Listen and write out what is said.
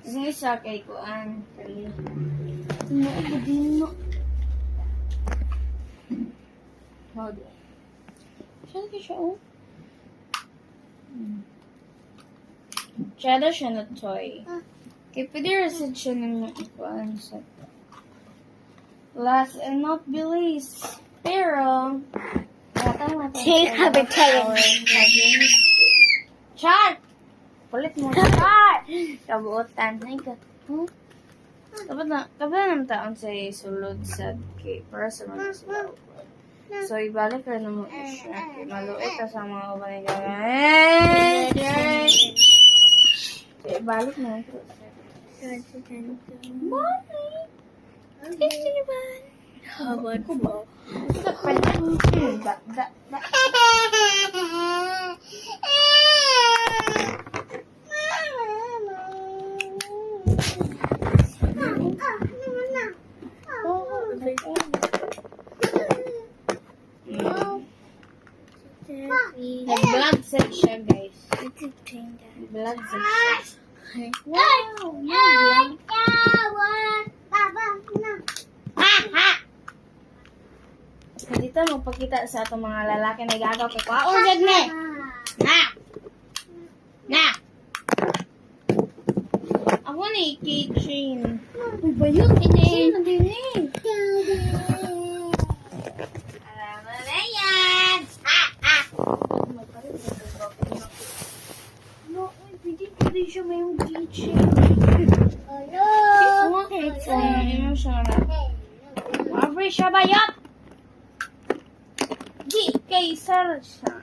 Isang isa kay Kuan. Hold on. Saan ka siya, oh? Cheddar siya na toy. Kaya pwede resid siya ng Kuan sa last and not the least. Pero, Take a bit of Chat! Kulit mo, chat! Kabuotan. Ay ka. Huh? Kapag naman taon sa sulod sa cake para sa mga sila. So, ibalik ka naman siya. Maluit ka sa mga ubanigagan. So, ibalik mo ito. Mommy! Gusto niyo ba? Habang mo. Nag-vlog set siya, guys. Vlog set siya. Wow! Dito magpakita sa atong mga lalaki na gagaw kay Kwaon gid ni. Na. Ako ni keychain. Uy, bayot keychain na din eh. Alam mo na yan. No, pwede siya may yung keychain. Ano keychain? Ano siya na? Mabre siya bayot. Di kay sir siya.